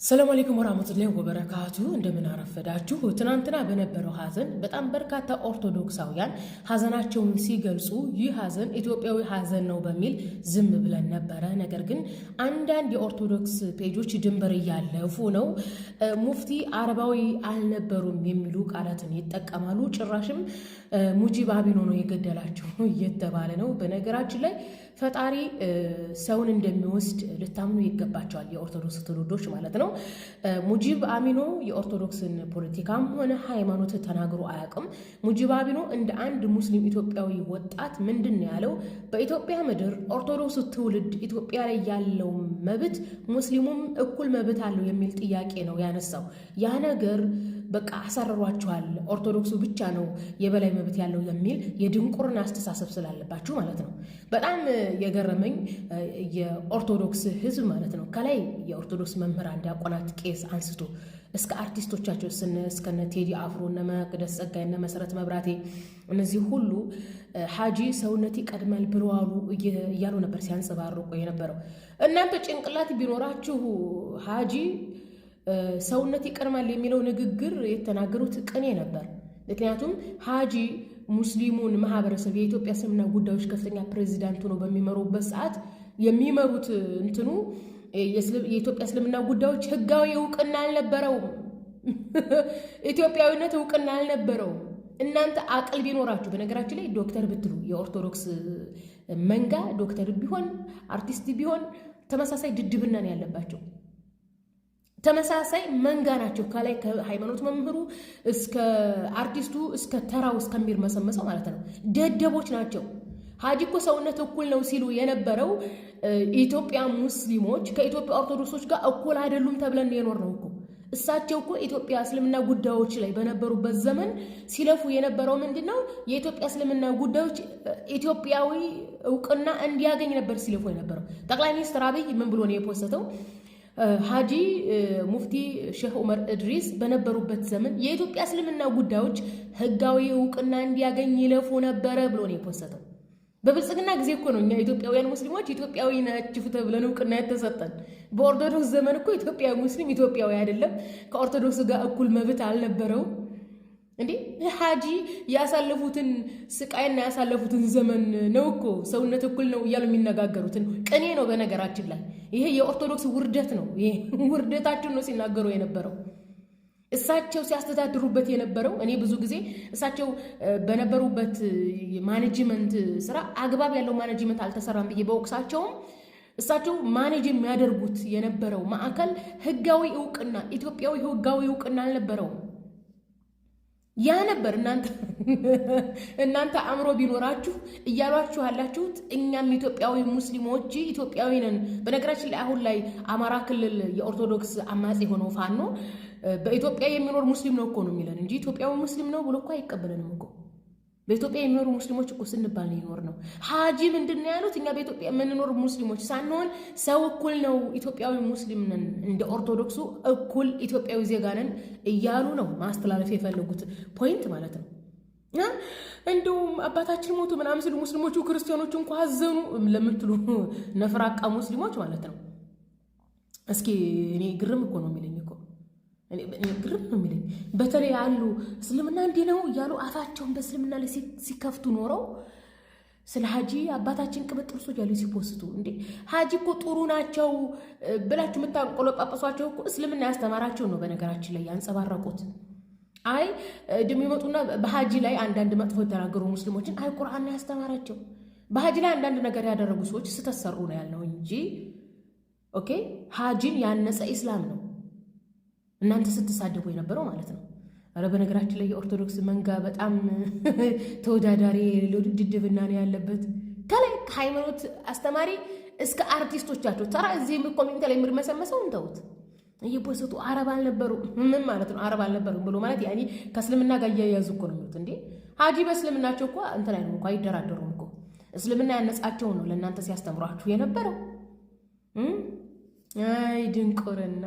ሰላም አለይኩም ወራህመቱላሂ ወበረካቱ እንደምን አረፈዳችሁ። ትናንትና በነበረው ሀዘን በጣም በርካታ ኦርቶዶክሳውያን ሀዘናቸውን ሲገልጹ ይህ ሀዘን ኢትዮጵያዊ ሀዘን ነው በሚል ዝም ብለን ነበረ። ነገር ግን አንዳንድ የኦርቶዶክስ ፔጆች ድንበር እያለፉ ነው፣ ሙፍቲ አረባዊ አልነበሩም የሚሉ ቃላትን ይጠቀማሉ። ጭራሽም ሙጂብ አሚኖ ነው የገደላቸው እየተባለ ነው። በነገራችን ላይ ፈጣሪ ሰውን እንደሚወስድ ልታምኑ ይገባቸዋል፣ የኦርቶዶክስ ትውልዶች ማለት ነው። ሙጂብ አሚኖ የኦርቶዶክስን ፖለቲካም ሆነ ሃይማኖት ተናግሮ አያውቅም። ሙጂብ አሚኖ እንደ አንድ ሙስሊም ኢትዮጵያዊ ወጣት ምንድን ነው ያለው? በኢትዮጵያ ምድር ኦርቶዶክስ ትውልድ ኢትዮጵያ ላይ ያለው መብት ሙስሊሙም እኩል መብት አለው የሚል ጥያቄ ነው ያነሳው። ያ ነገር በቃ አሳርሯቸዋል። ኦርቶዶክሱ ብቻ ነው የበላይ መብት ያለው የሚል የድንቁርና አስተሳሰብ ስላለባችሁ ማለት ነው። በጣም የገረመኝ የኦርቶዶክስ ሕዝብ ማለት ነው ከላይ የኦርቶዶክስ መምህራን፣ ዲያቆናት፣ ቄስ አንስቶ እስከ አርቲስቶቻቸው እስከነ ቴዲ አፍሮ፣ እነ መቅደስ ጸጋይ፣ እነ መሰረት መብራቴ እነዚህ ሁሉ ሀጂ ሰውነት ይቀድማል ብለዋሉ እያሉ ነበር ሲያንጸባርቁ የነበረው። እናንተ ጭንቅላት ቢኖራችሁ ሀጂ ሰውነት ይቀድማል የሚለው ንግግር የተናገሩት ቅኔ ነበር። ምክንያቱም ሀጂ ሙስሊሙን ማህበረሰብ የኢትዮጵያ እስልምና ጉዳዮች ከፍተኛ ፕሬዚዳንት ሆነው በሚመሩበት ሰዓት የሚመሩት እንትኑ የኢትዮጵያ እስልምና ጉዳዮች ህጋዊ እውቅና አልነበረውም። ኢትዮጵያዊነት እውቅና አልነበረውም። እናንተ አቅል ቢኖራችሁ፣ በነገራችን ላይ ዶክተር ብትሉ የኦርቶዶክስ መንጋ ዶክተር ቢሆን አርቲስት ቢሆን ተመሳሳይ ድድብና ነው ያለባቸው። ተመሳሳይ መንጋ ናቸው። ከላይ ከሃይማኖት መምህሩ እስከ አርቲስቱ እስከ ተራው እስከሚርመሰመሰው ማለት ነው ደደቦች ናቸው። ሀጂ እኮ ሰውነት እኩል ነው ሲሉ የነበረው ኢትዮጵያ ሙስሊሞች ከኢትዮጵያ ኦርቶዶክሶች ጋር እኩል አይደሉም ተብለን የኖር ነው እኮ። እሳቸው እኮ ኢትዮጵያ እስልምና ጉዳዮች ላይ በነበሩበት ዘመን ሲለፉ የነበረው ምንድን ነው? የኢትዮጵያ እስልምና ጉዳዮች ኢትዮጵያዊ እውቅና እንዲያገኝ ነበር ሲለፉ የነበረው። ጠቅላይ ሚኒስትር አብይ ምን ብሎ ነው የፖስተው? ሀጂ ሙፍቲ ሼህ ዑመር እድሪስ በነበሩበት ዘመን የኢትዮጵያ እስልምና ጉዳዮች ህጋዊ እውቅና እንዲያገኝ ይለፉ ነበረ ብሎ ነው የፖስተው። በብልጽግና ጊዜ እኮ ነው እኛ ኢትዮጵያውያን ሙስሊሞች ኢትዮጵያዊ ናችሁ ተብለን እውቅና የተሰጠን። በኦርቶዶክስ ዘመን እኮ ኢትዮጵያዊ ሙስሊም ኢትዮጵያዊ አይደለም፣ ከኦርቶዶክስ ጋር እኩል መብት አልነበረው እንዴ? ሀጂ ያሳለፉትን ስቃይና ያሳለፉትን ዘመን ነው እኮ ሰውነት እኩል ነው እያሉ የሚነጋገሩትን ቅኔ ነው። በነገራችን ላይ ይሄ የኦርቶዶክስ ውርደት ነው። ይሄ ውርደታችን ነው ሲናገሩ የነበረው እሳቸው ሲያስተዳድሩበት የነበረው። እኔ ብዙ ጊዜ እሳቸው በነበሩበት ማኔጅመንት ስራ አግባብ ያለው ማኔጅመንት አልተሰራም ብዬ በወቅሳቸውም እሳቸው ማኔጅ የሚያደርጉት የነበረው ማዕከል ህጋዊ እውቅና ኢትዮጵያዊ ህጋዊ እውቅና አልነበረውም። ያ ነበር እናንተ አእምሮ ቢኖራችሁ እያሏችሁ ያላችሁት። እኛም ኢትዮጵያዊ ሙስሊሞች ኢትዮጵያዊ ነን። በነገራችን ላይ አሁን ላይ አማራ ክልል የኦርቶዶክስ አማጺ ሆነው ፋኖ በኢትዮጵያ የሚኖር ሙስሊም ነው እኮ ነው የሚለን እንጂ ኢትዮጵያዊ ሙስሊም ነው ብሎ እኮ አይቀበለንም እኮ። በኢትዮጵያ የሚኖሩ ሙስሊሞች እኮ ስንባል ነው ይኖር ነው። ሀጂ ምንድን ነው ያሉት? እኛ በኢትዮጵያ የምንኖር ሙስሊሞች ሳንሆን ሰው እኩል ነው፣ ኢትዮጵያዊ ሙስሊም ነን፣ እንደ ኦርቶዶክሱ እኩል ኢትዮጵያዊ ዜጋ ነን እያሉ ነው ማስተላለፍ የፈለጉት ፖይንት ማለት ነው። እንደውም አባታችን ሞቱ ምናምን ሲሉ ሙስሊሞቹ ክርስቲያኖቹ እንኳ አዘኑ ለምትሉ ነፍራቃ ሙስሊሞች ማለት ነው። እስኪ እኔ ግርም እኮ ነው የሚለኝ እኮ ግርም ነው የሚለኝ። በተለይ አሉ እስልምና እንዲህ ነው እያሉ አፋቸውን በእስልምና ላይ ሲከፍቱ ኖረው ስለ ሀጂ አባታችን ቅብጥርሶ እያሉ ሲፖስቱ፣ እንዴ ሀጂ እኮ ጥሩ ናቸው ብላችሁ የምታቆለጳጳሷቸው እኮ እስልምና ያስተማራቸው ነው። በነገራችን ላይ ያንጸባረቁት አይ እንደሚመጡና በሀጂ ላይ አንዳንድ መጥፎ የተናገሩ ሙስሊሞችን አይ ቁርአን ያስተማራቸው። በሀጂ ላይ አንዳንድ ነገር ያደረጉ ሰዎች ስተሰሩ ነው ያልነው እንጂ ኦኬ ሀጂን ያነጸ ኢስላም ነው እናንተ ስትሳደቡ የነበረው ማለት ነው። አረ በነገራችን ላይ የኦርቶዶክስ መንጋ በጣም ተወዳዳሪ ድድብና ነው ያለበት። ከላይ ከሃይማኖት አስተማሪ እስከ አርቲስቶቻቸው ተራ እዚህ ኮሜንት ላይ የሚርመሰመሰው እንተውት። እየፖስቱ አረብ አልነበሩ ምን ማለት ነው? አረብ አልነበሩ ብሎ ማለት ያኔ ከእስልምና ጋር እያያዙ እኮ ነው የሚሉት። እንዴ ሀጂ በእስልምናቸው እኮ እንትን አይደለም እኮ አይደራደሩም እኮ። እስልምና ያነጻቸው ነው ለእናንተ ሲያስተምሯችሁ የነበረው። አይ ድንቁርና